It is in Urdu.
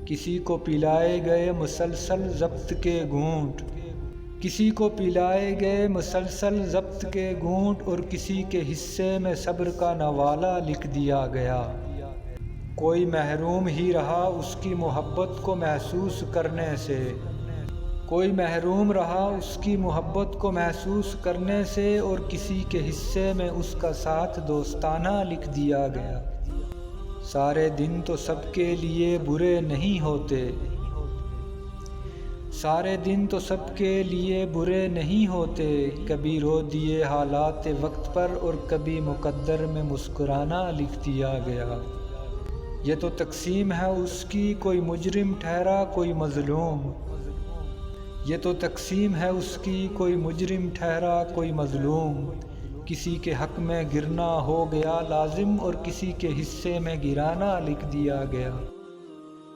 کسی کو پلائے گئے مسلسل ضبط کے گھونٹ، کسی کو پلائے گئے مسلسل ضبط کے گھونٹ، اور کسی کے حصے میں صبر کا نوالہ لکھ دیا گیا۔ کوئی محروم ہی رہا اس کی محبت کو محسوس کرنے سے، کوئی محروم رہا اس کی محبت کو محسوس کرنے سے، اور کسی کے حصے میں اس کا ساتھ دوستانہ لکھ دیا گیا۔ سارے دن تو سب کے لیے برے نہیں ہوتے، سارے دن تو سب کے لیے برے نہیں ہوتے، کبھی رو دیے حالات وقت پر اور کبھی مقدر میں مسکرانا لکھ دیا گیا۔ یہ تو تقسیم ہے اس کی، کوئی مجرم ٹھہرا کوئی مظلوم، یہ تو تقسیم ہے اس کی، کوئی مجرم ٹھہرا کوئی مظلوم، کسی کے حق میں گرنا ہو گیا لازم اور کسی کے حصے میں گرانا لکھ دیا گیا۔